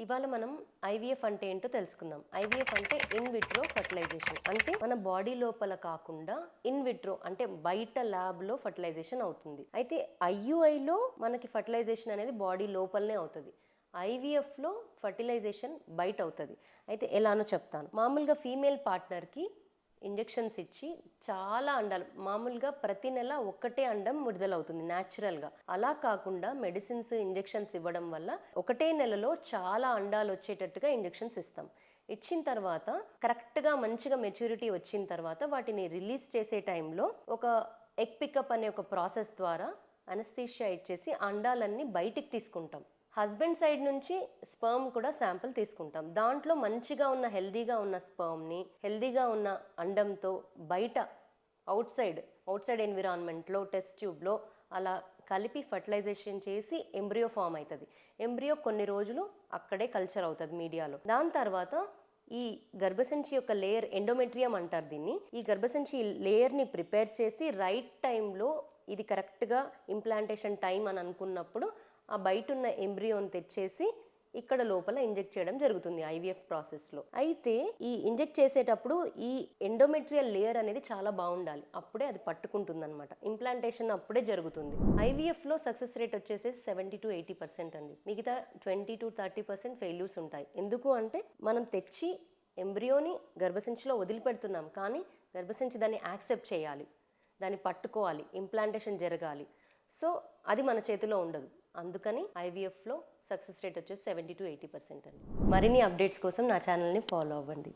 ఇవాళ మనం ఐవీఎఫ్ అంటే ఏంటో తెలుసుకుందాం. ఐవీఎఫ్ అంటే ఇన్ విట్రో ఫర్టిలైజేషన్. అంటే మన బాడీ లోపల కాకుండా ఇన్ విట్రో అంటే బయట ల్యాబ్లో ఫర్టిలైజేషన్ అవుతుంది. అయితే ఐయుఐలో మనకి ఫర్టిలైజేషన్ అనేది బాడీ లోపలనే అవుతుంది. ఐవీఎఫ్లో ఫర్టిలైజేషన్ బయట అవుతుంది. అయితే ఎలానో చెప్తాను. మామూలుగా ఫీమేల్ పార్ట్నర్కి ఇంజెక్షన్స్ ఇచ్చి చాలా అండాలు మామూలుగా ప్రతి నెల ఒక్కటే అండం విడుదలవుతుంది న్యాచురల్గా. అలా కాకుండా మెడిసిన్స్ ఇంజెక్షన్స్ ఇవ్వడం వల్ల ఒకటే నెలలో చాలా అండాలు వచ్చేటట్టుగా ఇంజెక్షన్స్ ఇస్తాం. ఇచ్చిన తర్వాత కరెక్ట్గా మంచిగా మెచ్యూరిటీ వచ్చిన తర్వాత వాటిని రిలీజ్ చేసే టైంలో ఒక ఎగ్ పికప్ అనే ఒక ప్రాసెస్ ద్వారా అనస్థీషియా ఇచ్చేసి అండాలన్నీ బయటికి తీసుకుంటాం. హస్బెండ్ సైడ్ నుంచి స్పర్మ్ కూడా శాంపుల్ తీసుకుంటాం. దాంట్లో మంచిగా ఉన్న హెల్దీగా ఉన్న స్పర్మ్ని హెల్దీగా ఉన్న అండంతో బయట అవుట్ సైడ్ ఎన్విరాన్మెంట్లో టెస్ట్ ట్యూబ్లో అలా కలిపి ఫర్టిలైజేషన్ చేసి ఎంబ్రియో ఫామ్ అవుతుంది. ఎంబ్రియో కొన్ని రోజులు అక్కడే కల్చర్ అవుతుంది మీడియాలో. దాని తర్వాత ఈ గర్భసంచి యొక్క లేయర్ ఎండోమెట్రియం అంటారు దీన్ని. ఈ గర్భసంచి లేయర్ని ప్రిపేర్ చేసి రైట్ టైంలో ఇది కరెక్ట్గా ఇంప్లాంటేషన్ టైం అని అనుకున్నప్పుడు ఆ బయట ఉన్న ఎంబ్రియోని తెచ్చేసి ఇక్కడ లోపల ఇంజెక్ట్ చేయడం జరుగుతుంది ఐవీఎఫ్ ప్రాసెస్లో. అయితే ఈ ఇంజెక్ట్ చేసేటప్పుడు ఈ ఎండోమెట్రియల్ లేయర్ అనేది చాలా బాగుండాలి. అప్పుడే అది పట్టుకుంటుంది అనమాట. ఇంప్లాంటేషన్ అప్పుడే జరుగుతుంది. ఐవీఎఫ్లో సక్సెస్ రేట్ వచ్చేసి 70 to 80% అండి. మిగతా 20 to 30% ఫెయిల్యూర్స్ ఉంటాయి. ఎందుకు అంటే మనం తెచ్చి ఎంబ్రియోని గర్భసంచిలో వదిలిపెడుతున్నాం, కానీ గర్భసంచి దాన్ని యాక్సెప్ట్ చేయాలి, దాన్ని పట్టుకోవాలి, ఇంప్లాంటేషన్ జరగాలి. సో అది మన చేతిలో ఉండదు. అందుకని ఐవీఎఫ్లో సక్సెస్ రేట్ వచ్చేసి 70 to 80% అండి. మరిన్ని అప్డేట్స్ కోసం నా ఛానల్ని ఫాలో అవ్వండి.